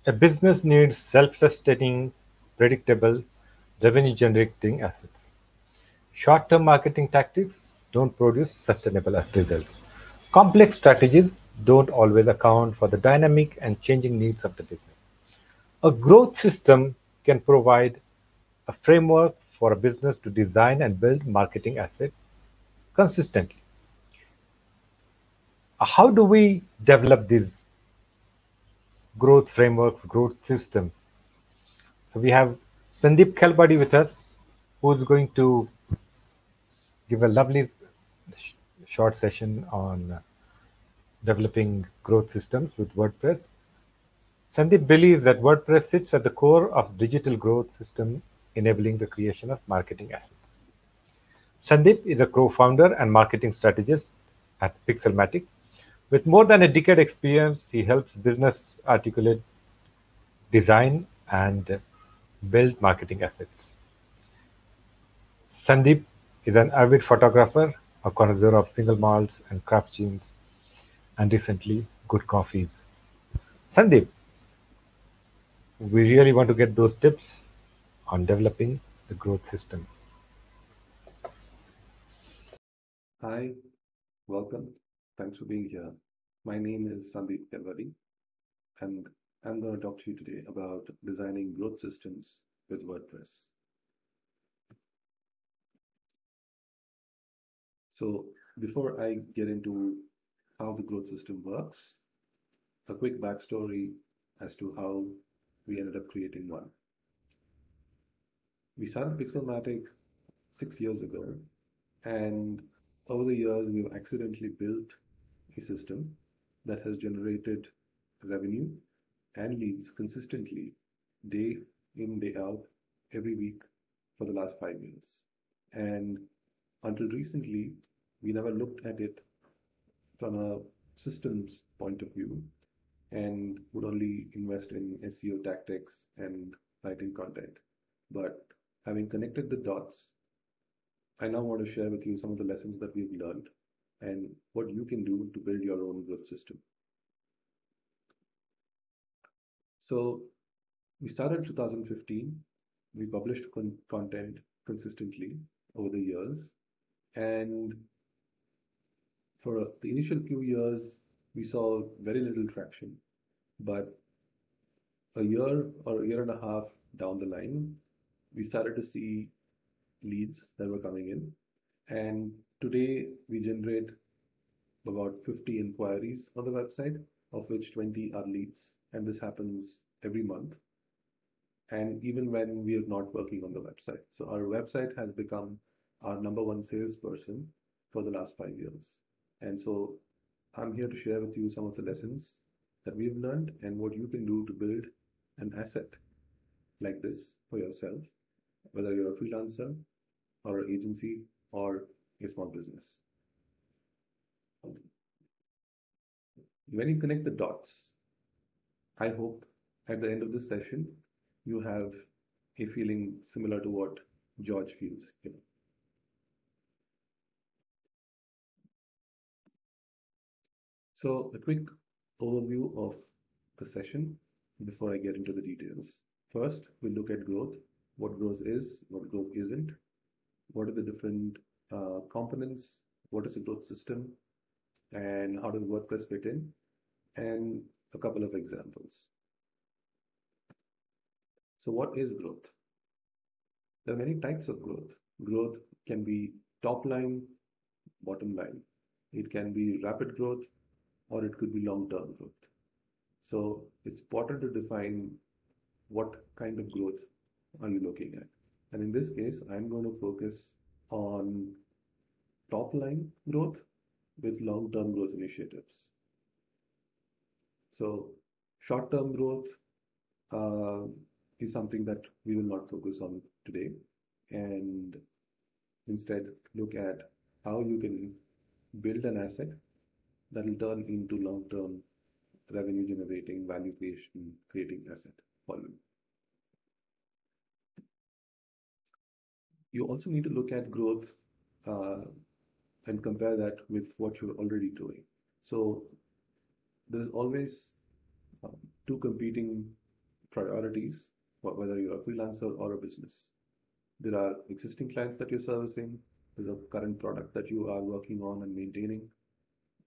A business needs self-sustaining, predictable, revenue-generating assets. Short-term marketing tactics don't produce sustainable results. Complex strategies don't always account for the dynamic and changing needs of the business. A growth system can provide a framework for a business to design and build marketing assets consistently. How do we develop these growth frameworks, growth systems? So we have Sandeep Kelvadi with us, who is going to give a lovely short session on developing growth systems with WordPress. Sandeep believes that WordPress sits at the core of digital growth system enabling the creation of marketing assets. Sandeep is a co-founder and marketing strategist at Pixelmatic. With more than a decade experience, he helps business articulate, design, and build marketing assets. Sandeep is an avid photographer, a connoisseur of single malts and craft gins, and recently good coffees. Sandeep, we really want to get those tips on developing the growth systems. Hi, welcome. Thanks for being here. My name is Sandeep Kelvadi, and I'm going to talk to you today about designing growth systems with WordPress. So, before I get into how the growth system works, a quick backstory as to how we ended up creating one. We started Pixelmatic 6 years ago, and over the years, we've accidentally built a system that has generated revenue and leads consistently day in, day out, every week for the last 5 years. And until recently, we never looked at it from a systems point of view and would only invest in SEO tactics and writing content. But having connected the dots, I now want to share with you some of the lessons that we've learned and what you can do to build your own growth system. So we started in 2015. We published content consistently over the years. And for the initial few years, we saw very little traction. But a year or a year and a half down the line, we started to see leads that were coming in. And today we generate about 50 inquiries on the website, of which 20 are leads. And this happens every month. And even when we are not working on the website. So our website has become our number one salesperson for the last 5 years. And so I'm here to share with you some of the lessons that we've learned and what you can do to build an asset like this for yourself, whether you're a freelancer or an agency or a small business. When you connect the dots, I hope at the end of this session, you have a feeling similar to what George feels here. So a quick overview of the session before I get into the details. First, we'll look at growth, what growth is, what growth isn't, what are the different components, what is a growth system, and how does WordPress fit in, and a couple of examples. So what is growth? There are many types of growth. Growth can be top line, bottom line. It can be rapid growth, or it could be long-term growth. So it's important to define what kind of growth are you looking at. And in this case, I'm going to focus on top line growth with long-term growth initiatives. So short-term growth is something that we will not focus on today, and instead look at how you can build an asset that will turn into long-term revenue generating, value creation, creating asset for you. You also need to look at growth and compare that with what you're already doing. So there's always two competing priorities, whether you're a freelancer or a business. There are existing clients that you're servicing, there's a current product that you are working on and maintaining,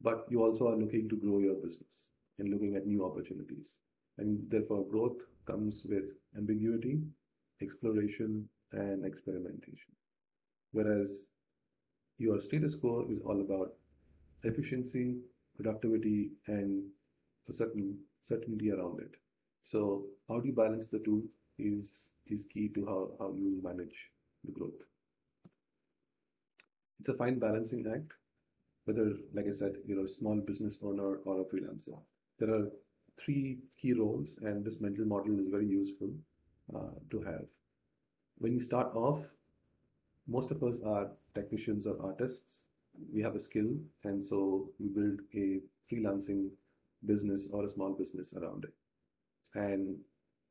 but you also are looking to grow your business and looking at new opportunities. And therefore, growth comes with ambiguity, exploration, and experimentation. Whereas your status quo is all about efficiency, productivity, and a certain certainty around it. So how do you balance the two is key to how you manage the growth. It's a fine balancing act, whether, like I said, you're a small business owner or a freelancer. There are three key roles, and this mental model is very useful to have. When you start off, most of us are technicians or artists. We have a skill, and so we build a freelancing business or a small business around it. And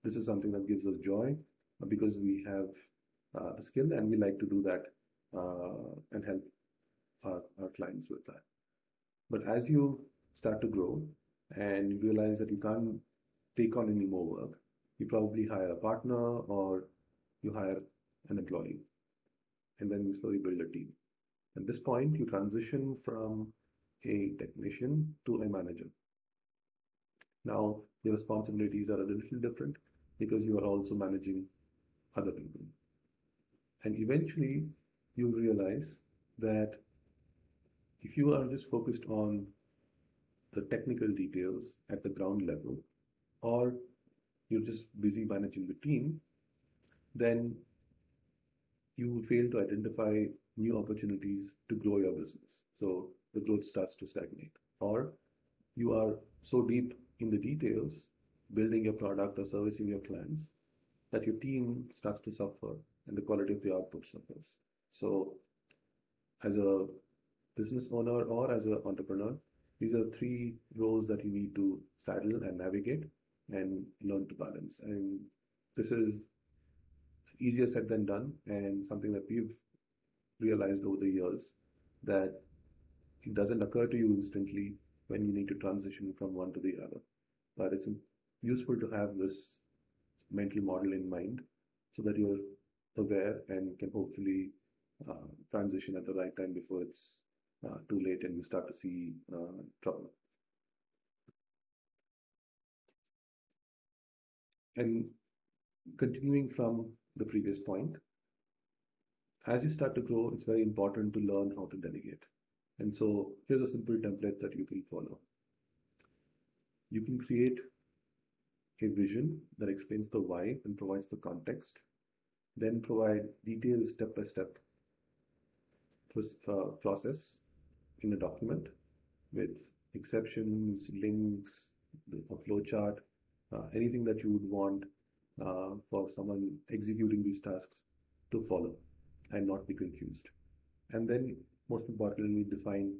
this is something that gives us joy because we have the skill and we like to do that and help our clients with that. But as you start to grow and you realize that you can't take on any more work, you probably hire a partner or you hire an employee, and then you slowly build a team. At this point, you transition from a technician to a manager. Now, your responsibilities are a little different because you are also managing other people. And eventually, you realize that if you are just focused on the technical details at the ground level, or you're just busy managing the team, then you will fail to identify new opportunities to grow your business. So the growth starts to stagnate. Or you are so deep in the details, building your product or servicing your clients, that your team starts to suffer and the quality of the output suffers. So as a business owner or as an entrepreneur, these are three roles that you need to saddle and navigate and learn to balance. And this is easier said than done, and something that we've realized over the years that it doesn't occur to you instantly when you need to transition from one to the other. But it's useful to have this mental model in mind so that you're aware and can hopefully transition at the right time before it's too late and you start to see trouble. And continuing from the previous point, as you start to grow, it's very important to learn how to delegate. And so here's a simple template that you can follow. You can create a vision that explains the why and provides the context, then provide detailed step-by-step process in a document with exceptions, links, a flowchart, anything that you would want for someone executing these tasks to follow and not be confused. And then, most importantly, define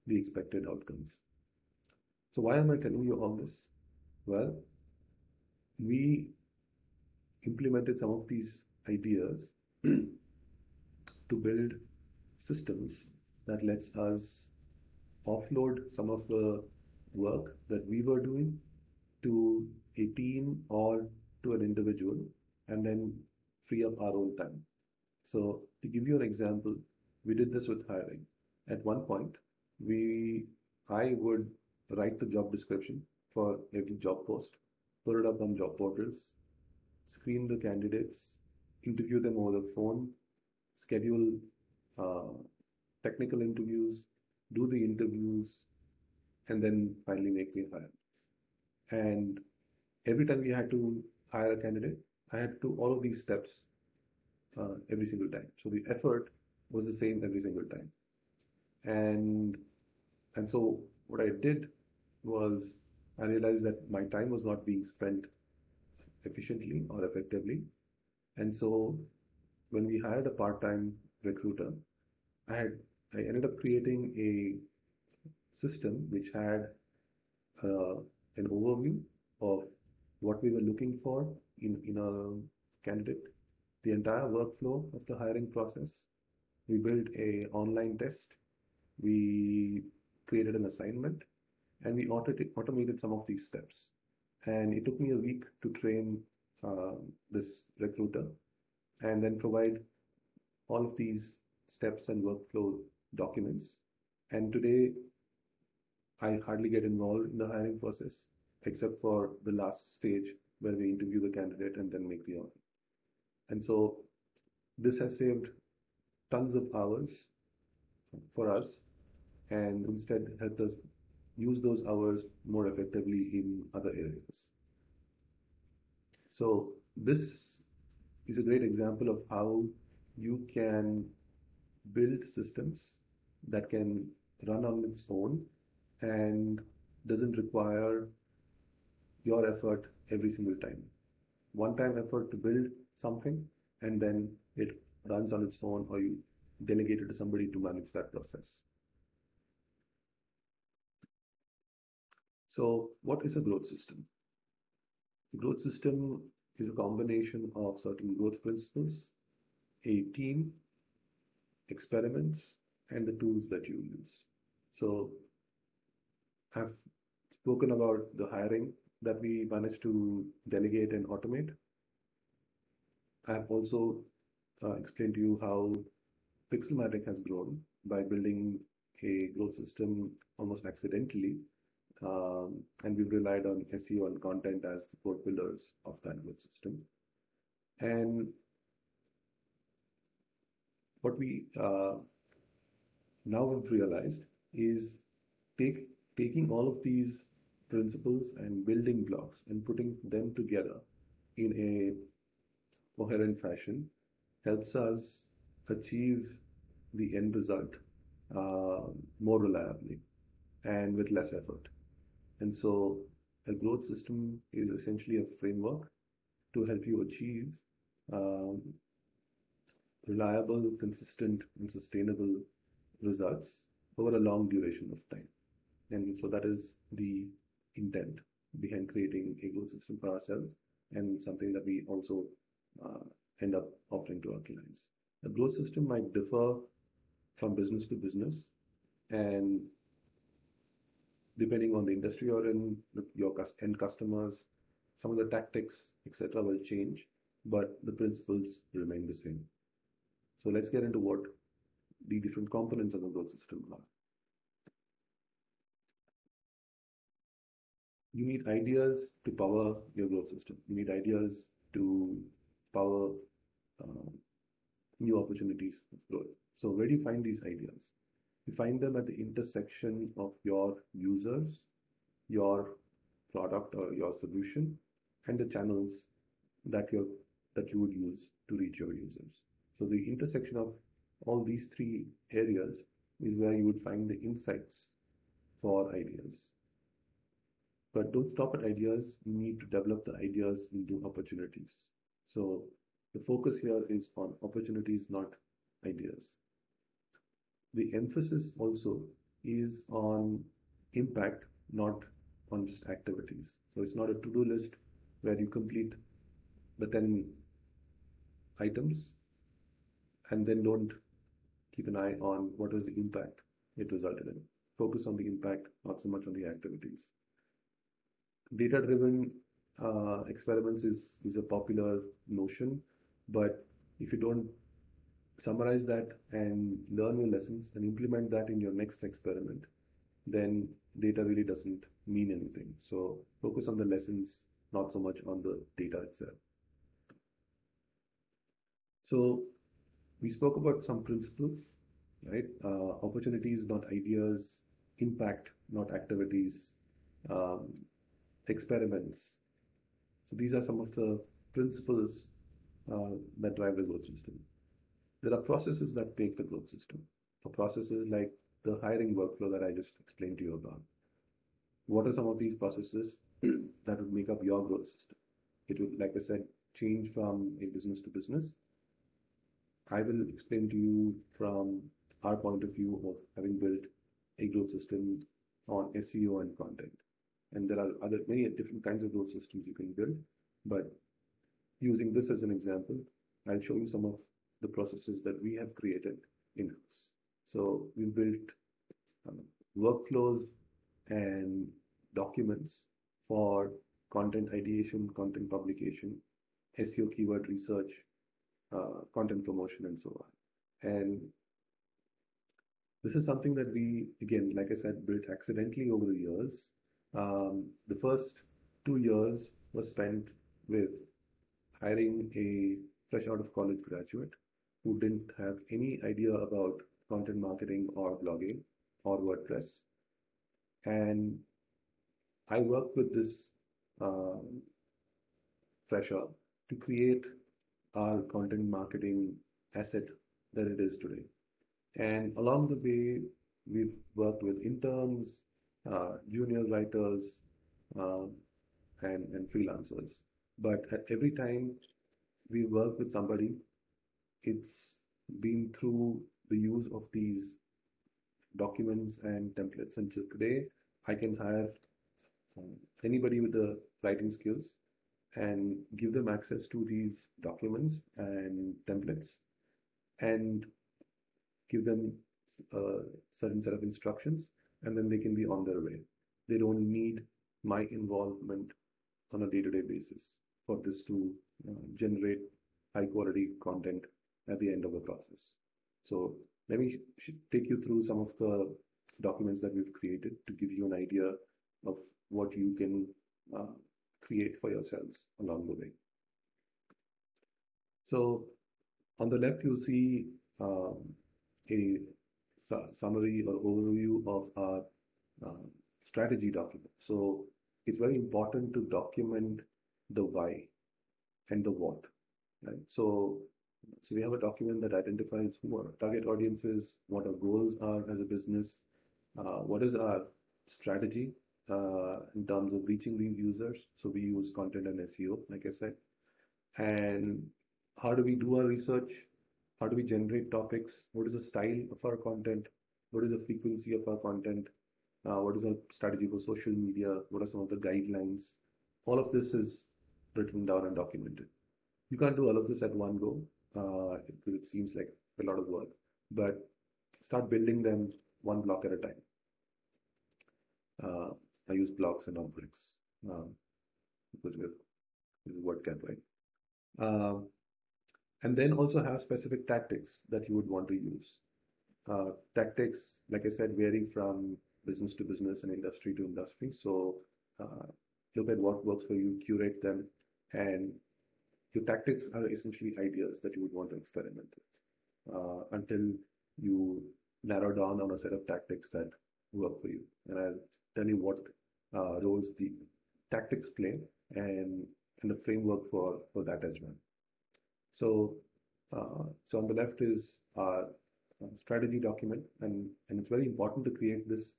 the expected outcomes. So why am I telling you all this? Well, we implemented some of these ideas to build systems that lets us offload some of the work that we were doing to a team or to an individual and then free up our own time. So to give you an example, we did this with hiring. At one point, I would write the job description for every job post, put it up on job portals, screen the candidates, interview them over the phone, schedule uh, technical interviews, do the interviews, and then finally make the hire. And every time we had to hire a candidate, I had to do all of these steps every single time. So the effort was the same every single time. And and so what I did was I realized that my time was not being spent efficiently or effectively. And so when we hired a part-time recruiter, I ended up creating a system which had uh, an overview of what we were looking for in a candidate, the entire workflow of the hiring process. We built a online test. We created an assignment, and we automated some of these steps. And it took me a week to train this recruiter, and then provide all of these steps and workflow documents. And today, I hardly get involved in the hiring process, except for the last stage where we interview the candidate and then make the offer. And so this has saved tons of hours for us and instead helped us use those hours more effectively in other areas. So this is a great example of how you can build systems that can run on its own and doesn't require your effort every single time. One-time effort to build something, and then it runs on its own, or you delegate it to somebody to manage that process. So what is a growth system? The growth system is a combination of certain growth principles, a team, experiments, and the tools that you use. So I've spoken about the hiring that we managed to delegate and automate. I've also explained to you how Pixelmatic has grown by building a growth system almost accidentally. And we've relied on SEO and content as the core pillars of that growth system. And what we now have realized is taking all of these principles and building blocks and putting them together in a coherent fashion helps us achieve the end result more reliably and with less effort. And so a growth system is essentially a framework to help you achieve um, reliable, consistent, and sustainable results over a long duration of time. And so that is the intent behind creating a growth system for ourselves and something that we also uh, end up offering to our clients. A growth system might differ from business to business, and depending on the industry you're in, your end customers, some of the tactics, etc., will change, but the principles remain the same. So let's get into what the different components of a growth system are. You need ideas to power your growth system. You need ideas to power uh, new opportunities of growth. So where do you find these ideas? You find them at the intersection of your users, your product or your solution, and the channels that you would use to reach your users. So the intersection of all these three areas is where you would find the insights for ideas. But don't stop at ideas. You need to develop the ideas into opportunities. So the focus here is on opportunities, not ideas. The emphasis also is on impact, not on just activities. So it's not a to-do list where you complete the 10 items and then don't keep an eye on what was the impact it resulted in. Focus on the impact, not so much on the activities. Data-driven experiments is a popular notion, but if you don't summarize that and learn your lessons and implement that in your next experiment, then data really doesn't mean anything. So focus on the lessons, not so much on the data itself. So we spoke about some principles, right? Opportunities, not ideas, impact, not activities, um, experiments. So these are some of the principles that drive the growth system. There are processes that make the growth system. So processes like the hiring workflow that I just explained to you about. What are some of these processes that would make up your growth system? It would, like I said, change from a business to business. I will explain to you from our point of view of having built a growth system on SEO and content. And there are many different kinds of growth systems you can build, but using this as an example, I'll show you some of the processes that we have created in-house. So we built workflows and documents for content ideation, content publication, SEO keyword research, content promotion, and so on. And this is something that we, again, like I said, built accidentally over the years. The first 2 years was spent with hiring a fresh out of college graduate who didn't have any idea about content marketing or blogging or WordPress. And I worked with this um, fresher to create our content marketing asset that it is today. And along the way, we've worked with interns, junior writers, um, and freelancers. But at every time we work with somebody, it's been through the use of these documents and templates. And today, I can hire um, anybody with the writing skills and give them access to these documents and templates and give them a certain set of instructions, and then they can be on their way. They don't need my involvement on a day-to-day basis for this to generate high quality content at the end of the process. So let me take you through some of the documents that we've created to give you an idea of what you can uh, create for yourselves along the way. So on the left, you'll see a summary or overview of our uh, strategy document. So it's very important to document the why and the what, right? So we have a document that identifies who our target audience is, what our goals are as a business, what is our strategy in terms of reaching these users. So we use content and SEO, like I said, and how do we do our research? How do we generate topics? What is the style of our content? What is the frequency of our content? What is our strategy for social media? What are some of the guidelines? All of this is written down and documented. You can't do all of this at one go. It seems like a lot of work, but start building them one block at a time. Uh, I use blocks and not bricks because this is WordCamp, right? Uh, and then also have specific tactics that you would want to use. Tactics, like I said, vary from business to business and industry to industry. So uh, look at what works for you, curate them, and your tactics are essentially ideas that you would want to experiment with until you narrow down on a set of tactics that work for you. And I'll tell you what roles the tactics play and the framework for that as well. So on the left is our strategy document, and it's very important to create this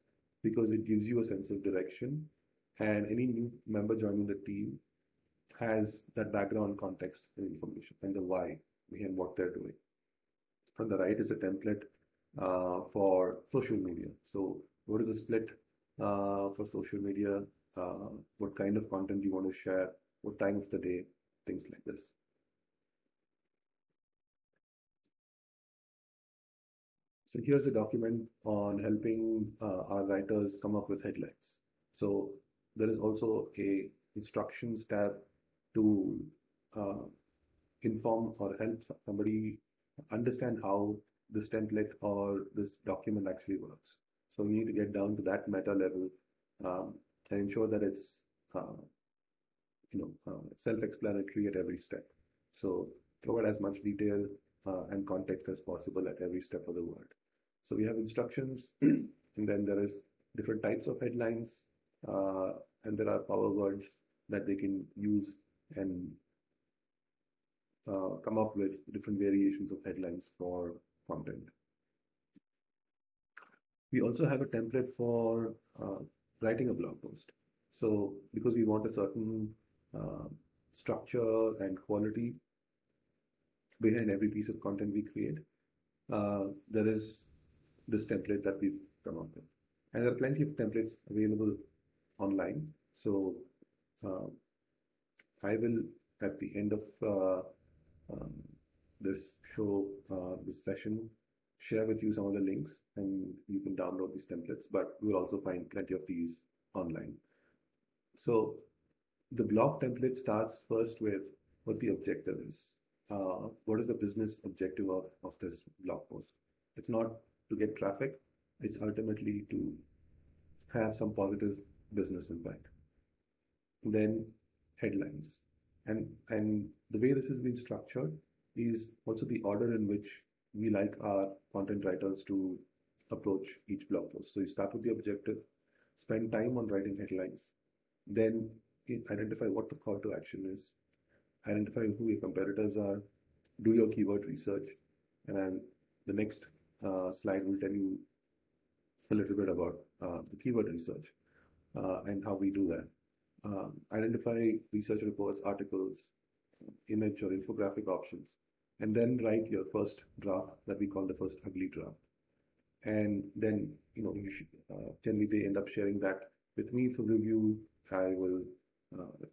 because it gives you a sense of direction, and any new member joining the team has that background context and information and the why behind what they're doing. On the right is a template for social media. So what is the split for social media? What kind of content you want to share? What time of the day? Things like this. So here's a document on helping our writers come up with headlines. So there is also a instructions tab to uh, inform or help somebody understand how this template or this document actually works. So we need to get down to that meta level and ensure that it's uh, self-explanatory at every step. So provide as much detail and context as possible at every step of the word. So we have instructions, and then there is different types of headlines, and there are power words that they can use and come up with different variations of headlines for content. We also have a template for writing a blog post. So because we want a certain uh, structure and quality behind every piece of content we create, there is this template that we've come up with. And there are plenty of templates available online. So uh, I will, at the end of um, this show, this session, share with you some of the links and you can download these templates, but you will also find plenty of these online. So the blog template starts first with what the objective is. What is the business objective of this blog post? It's not to get traffic, it's ultimately to have some positive business impact. Then headlines. And the way this has been structured is also the order in which we like our content writers to approach each blog post. So you start with the objective, spend time on writing headlines, then identify what the call to action is, identify who your competitors are, do your keyword research, and then the next slide will tell you a little bit about the keyword research and how we do that. Identify research reports, articles, image or infographic options, and then write your first draft that we call the first ugly draft. And then, you should, generally they end up sharing that with me for review. I will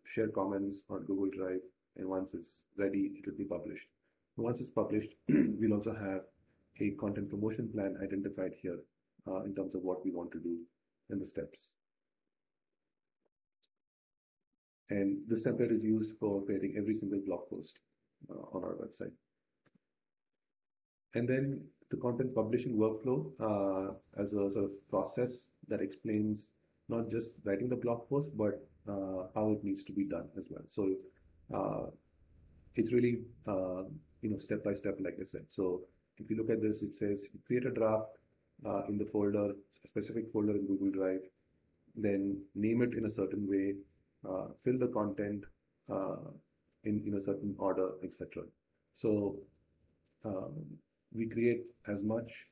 share comments on Google Drive, and once it's ready, it will be published. Once it's published, we'll also have a content promotion plan identified here in terms of what we want to do and the steps. And this template is used for creating every single blog post on our website. And then the content publishing workflow as a sort of process that explains not just writing the blog post, but how it needs to be done as well. So it's really step by step, like I said. So if you look at this, it says you create a draft in the folder, a specific folder in Google Drive, then name it in a certain way, fill the content in a certain order, etc. So we create as much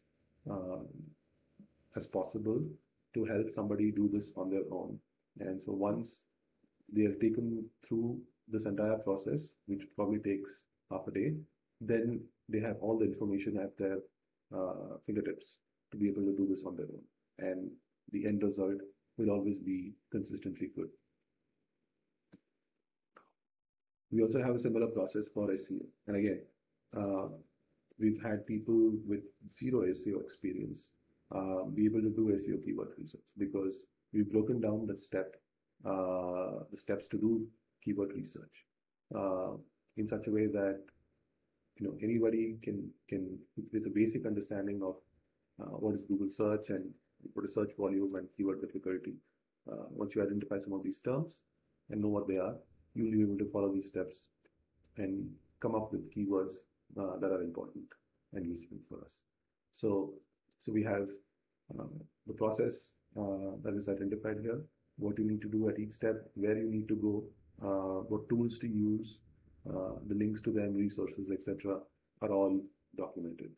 as possible to help somebody do this on their own. And so once they are taken through this entire process, which probably takes half a day, then they have all the information at their fingertips to be able to do this on their own. And the end result will always be consistently good. We also have a similar process for SEO. And again, we've had people with zero SEO experience be able to do SEO keyword research because we've broken down the steps to do keyword research in such a way that anybody can with a basic understanding of what is Google search and what is search volume and keyword difficulty. Once you identify some of these terms and know what they are, you'll be able to follow these steps and come up with keywords that are important and useful for us. So we have the process that is identified here, what you need to do at each step, where you need to go, what tools to use, the links to them, resources, etc., are all documented.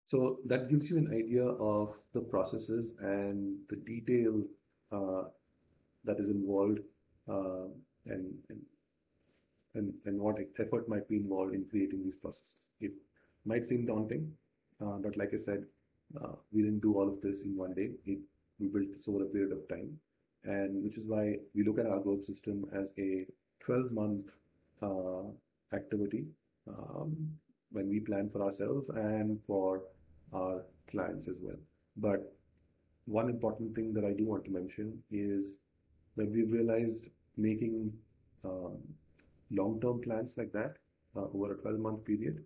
So that gives you an idea of the processes and the detail that is involved and what effort might be involved in creating these processes. It might seem daunting, but like I said, we didn't do all of this in one day. We built this over a period of time, and which is why we look at our growth system as a 12-month activity when we plan for ourselves and for our clients as well. But one important thing that I do want to mention is that we've realized making long-term plans like that over a 12-month period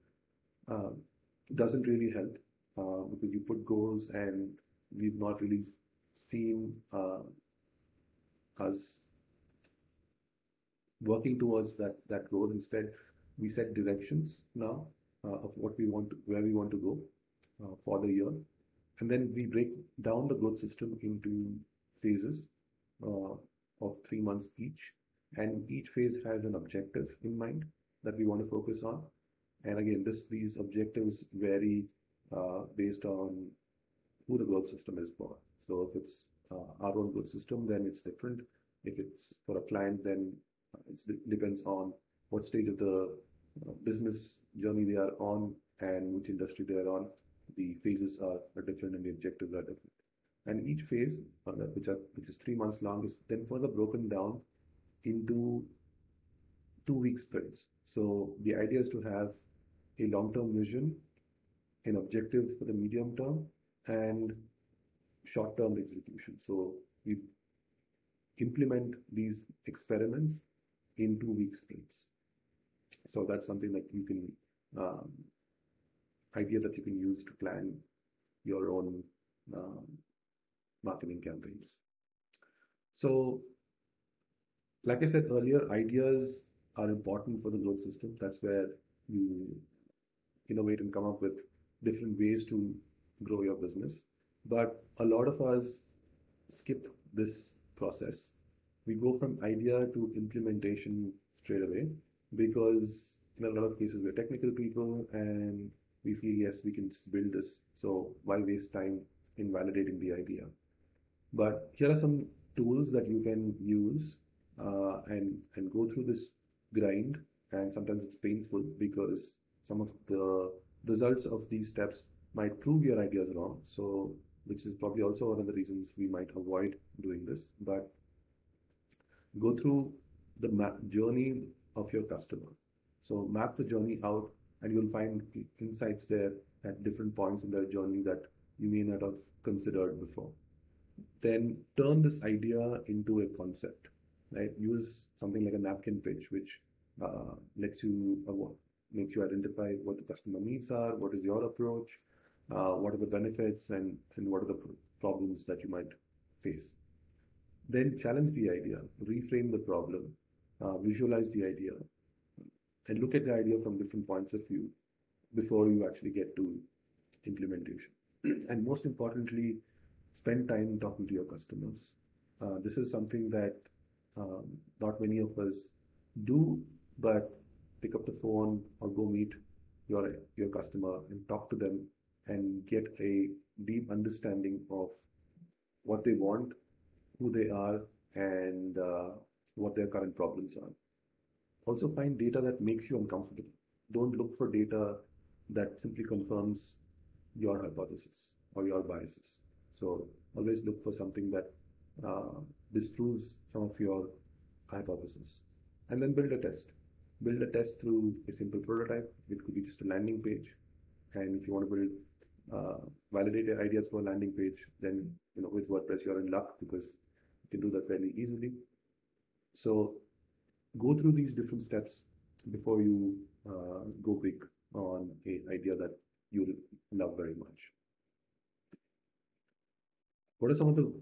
doesn't really help because you put goals and we've not really seen us working towards that goal. Instead, we set directions now of what we want, where we want to go for the year, and then we break down the growth system into phases of 3 months each, and each phase has an objective in mind that we want to focus on. And again, these objectives vary based on who the growth system is for. So if it's our own growth system, then it's different. If it's for a client, then it depends on what stage of the business journey they are on and which industry they are on. The phases are different and the objectives are different. And each phase, which is 3 months long, is then further broken down into 2-week sprints. So the idea is to have a long-term vision, an objective for the medium term, and short-term execution. So we've implement these experiments in 2 week sprints. So that's something that you can um, idea that you can use to plan your own um, marketing campaigns. So, like I said earlier, ideas are important for the growth system. That's where you innovate and come up with different ways to grow your business. But a lot of us skip this process. We go from idea to implementation straight away because in a lot of cases we're technical people and we feel yes we can build this, so why waste time in validating the idea. But here are some tools that you can use and go through this grind. And sometimes it's painful because some of the results of these steps might prove your ideas wrong. So, which is probably also one of the reasons we might avoid doing this. But go through the journey of your customer. So map the journey out, and you'll find insights there at different points in their journey that you may not have considered before. Then turn this idea into a concept, right? Use something like a napkin pitch, which lets you makes you identify what the customer needs are, what is your approach, what are the benefits, and what are the problems that you might face. Then challenge the idea, reframe the problem, visualize the idea, and look at the idea from different points of view before you actually get to implementation. And most importantly, spend time talking to your customers. This is something that um, not many of us do, but pick up the phone or go meet your customer and talk to them and get a deep understanding of what they want, who they are, and what their current problems are. Also, find data that makes you uncomfortable. Don't look for data that simply confirms your hypothesis or your biases. So always look for something that uh, disproves some of your hypothesis. And then build a test. Build a test through a simple prototype. It could be just a landing page. And if you want to build validated ideas for a landing page, then with WordPress you're in luck because you can do that fairly easily. So go through these different steps before you go big on an idea that you love very much. What are some of the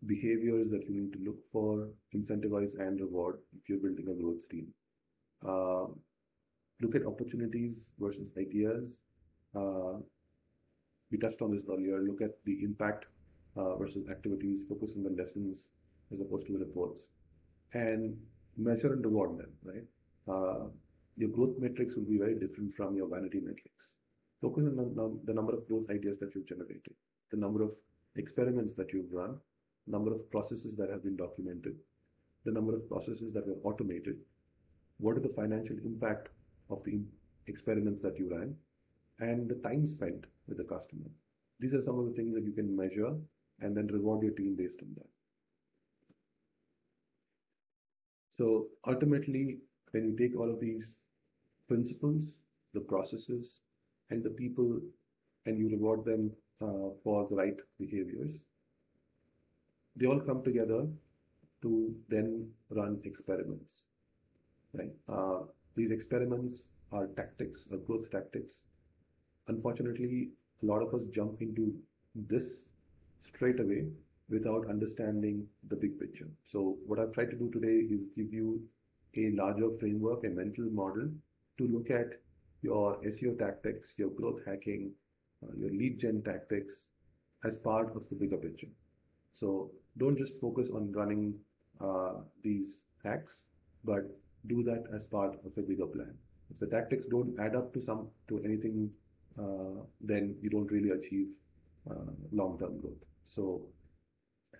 behaviors that you need to look for, incentivize, and reward if you're building a growth team? Uh, Look at opportunities versus ideas. Uh, we touched on this earlier. Look at the impact versus activities. Focus on the lessons as opposed to the reports, and measure and reward them. Right. Your growth metrics will be very different from your vanity metrics. Focus on the number of growth ideas that you've generated, the number of experiments that you've run, number of processes that have been documented, the number of processes that were automated, what are the financial impact of the experiments that you ran, and the time spent with the customer. These are some of the things that you can measure and then reward your team based on that. So ultimately, when you take all of these principles, the processes, and the people, and you reward them for the right behaviors, they all come together to then run experiments, right? These experiments are tactics, are growth tactics. Unfortunately, a lot of us jump into this straight away without understanding the big picture. So what I've tried to do today is give you a larger framework, a mental model to look at your SEO tactics, your growth hacking, your lead gen tactics as part of the bigger picture. So don't just focus on running these hacks, but do that as part of a bigger plan. If the tactics don't add up to anything, then you don't really achieve long-term growth. So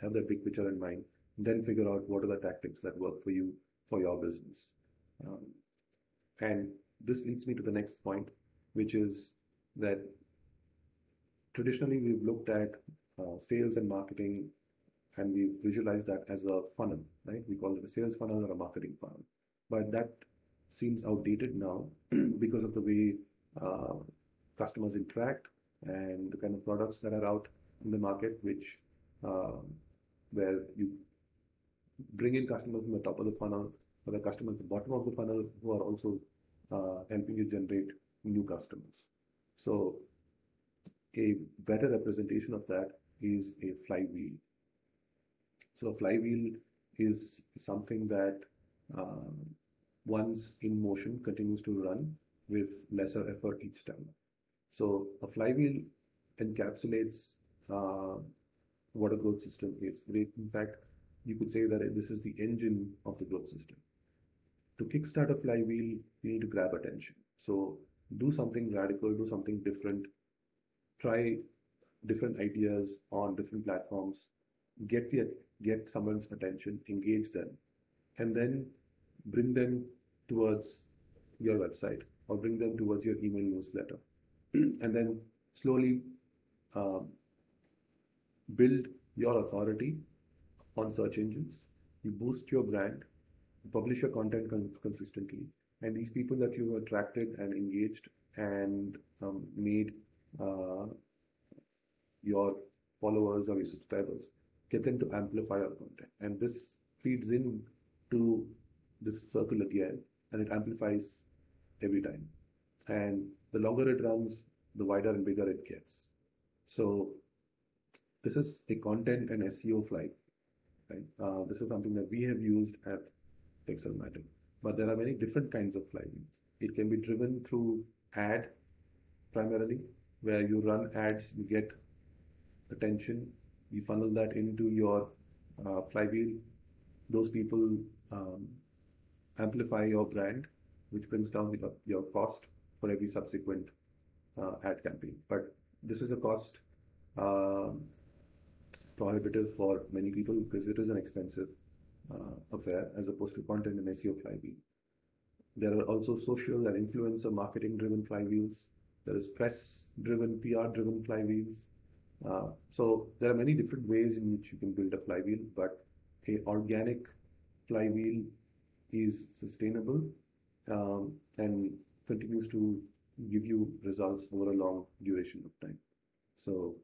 have that big picture in mind, then figure out what are the tactics that work for you for your business. Um, and this leads me to the next point, which is that traditionally we've looked at sales and marketing and we visualize that as a funnel, right? We call it a sales funnel or a marketing funnel. But that seems outdated now because of the way uh, customers interact and the kind of products that are out in the market, which uh, where you bring in customers from the top of the funnel or the customers at the bottom of the funnel who are also helping you generate new customers. So a better representation of that is a flywheel. So a flywheel is something that uh, once in motion continues to run with lesser effort each time. So a flywheel encapsulates uh, what a growth system is. In fact, you could say that this is the engine of the growth system. To kickstart a flywheel, you need to grab attention. So do something radical, do something different, try different ideas on different platforms, get someone's attention, engage them, and then bring them towards your website or bring them towards your email newsletter, and then slowly um, build your authority on search engines. You boost your brand, you publish your content consistently, and these people that you attracted and engaged and made uh, your followers or your subscribers, get them to amplify your content. And this feeds in to this circle again, and it amplifies every time. And the longer it runs, the wider and bigger it gets. So this is a content and SEO flight, right? This is something that we have used at Pixelmatic. But there are many different kinds of flywheels. It can be driven through ad primarily, where you run ads, you get attention, you funnel that into your flywheel. Those people um, amplify your brand, which brings down your cost for every subsequent ad campaign. But this is a cost uh, prohibitive for many people because it is an expensive affair as opposed to content and SEO flywheel. There are also social and influencer marketing driven flywheels. There is press driven, PR driven flywheels. So there are many different ways in which you can build a flywheel, but a organic flywheel is sustainable and continues to give you results over a long duration of time. So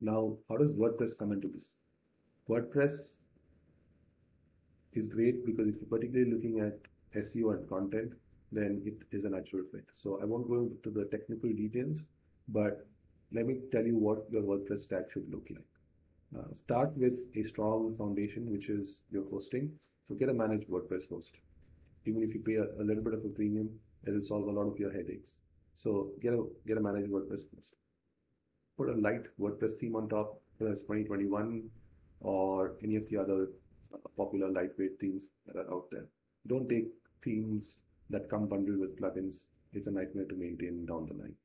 now, how does WordPress come into this? WordPress is great because if you're particularly looking at SEO and content, then it is a natural fit. So I won't go into the technical details, but let me tell you what your WordPress stack should look like. Start with a strong foundation, which is your hosting. So get a managed WordPress host. Even if you pay a little bit of a premium, it will solve a lot of your headaches. So get a managed WordPress host. Put a light WordPress theme on top, whether it's 2021 or any of the other popular lightweight themes that are out there. Don't take themes that come bundled with plugins. It's a nightmare to maintain down the line.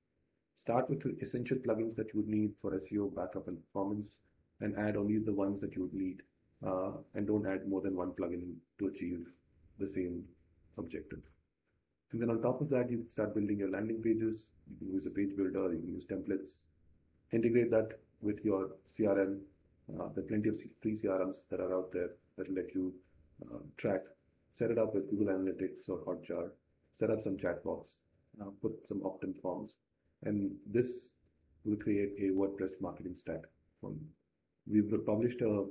Start with the essential plugins that you would need for SEO, backup, and performance, and add only the ones that you would need. And don't add more than one plugin to achieve the same objective. And then on top of that, you start building your landing pages. You can use a page builder, you can use templates, integrate that with your CRM. There are plenty of free CRMs that are out there that will let you track. Set it up with Google Analytics or Hotjar. Set up some chatbots. Put some opt-in forms. And this will create a WordPress marketing stack for you. We've published a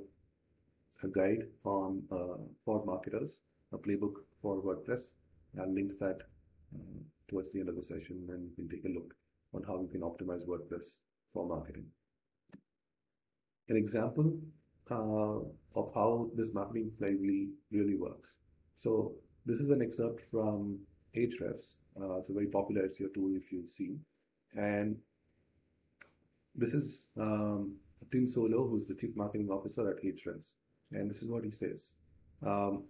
guide on for marketers, a playbook for WordPress. I'll link that towards the end of the session, and you can take a look on how you can optimize WordPress for marketing. An example of how this marketing flywheel really works. So this is an excerpt from Ahrefs. It's a very popular SEO tool if you've seen. And this is Tim Solo, who's the Chief Marketing Officer at Ahrefs. And this is what he says. Um,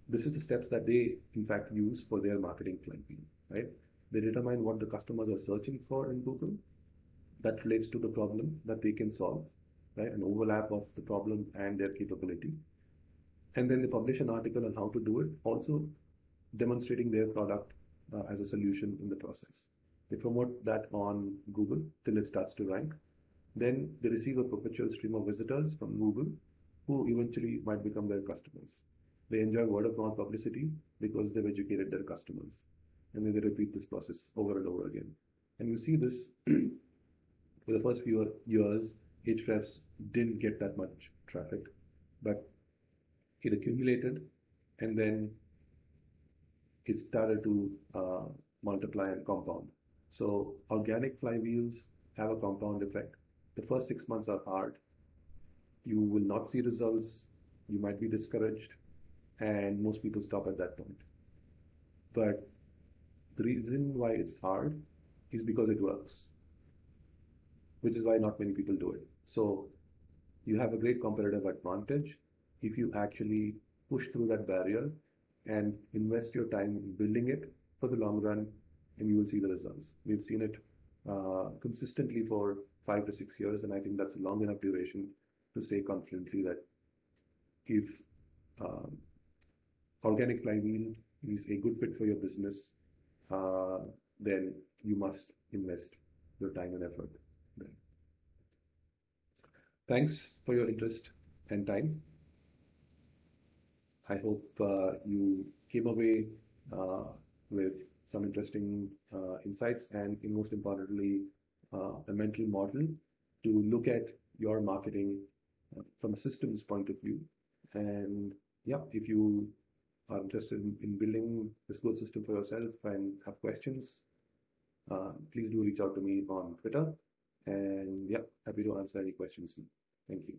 this is the steps that they, in fact, use for their marketing flywheel, right? They determine what the customers are searching for in Google. That relates to the problem that they can solve, right? An overlap of the problem and their capability. And then they publish an article on how to do it, also demonstrating their product as a solution in the process. They promote that on Google till it starts to rank. Then they receive a perpetual stream of visitors from Google who eventually might become their customers. They enjoy word of mouth publicity because they've educated their customers. And then they repeat this process over and over again. And you see this for the first few years, Ahrefs didn't get that much traffic, but it accumulated, and then it started to multiply and compound. So organic flywheels have a compound effect. The first 6 months are hard. You will not see results. You might be discouraged, and most people stop at that point. But the reason why it's hard is because it works, which is why not many people do it. So you have a great competitive advantage if you actually push through that barrier and invest your time in building it for the long run, and you will see the results. We've seen it consistently for 5 to 6 years, and I think that's a long enough duration to say confidently that if um, organic flywheel is a good fit for your business, uh, then you must invest your time and effort there. Thanks for your interest and time. I hope you came away with some interesting insights and, most importantly, a mental model to look at your marketing from a systems point of view. And yeah, if you are interested in building this growth system for yourself and have questions, please do reach out to me on Twitter. And yeah, happy to answer any questions. Thank you.